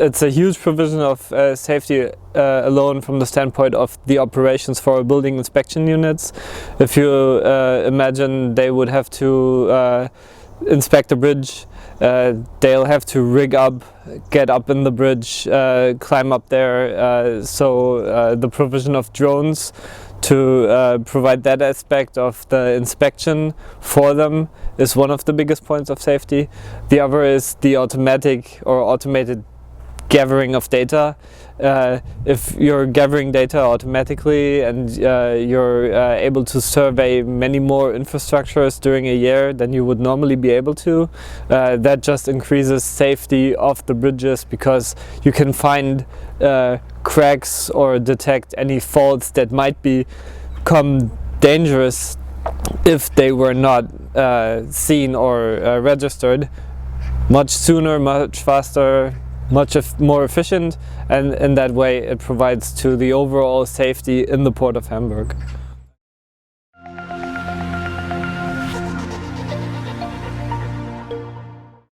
it's a huge provision of safety alone from the standpoint of the operations for building inspection units. If you imagine they would have to inspect a bridge, they'll have to rig up, get up in the bridge, climb up there. So the provision of drones to provide that aspect of the inspection for them is one of the biggest points of safety. The other is the automatic or automated gathering of data. If you're gathering data automatically and you're able to survey many more infrastructures during a year than you would normally be able to, that just increases safety of the bridges, because you can find cracks or detect any faults that might become dangerous if they were not seen or registered much sooner, much faster, much more efficient, and in that way it provides to the overall safety in the Port of Hamburg.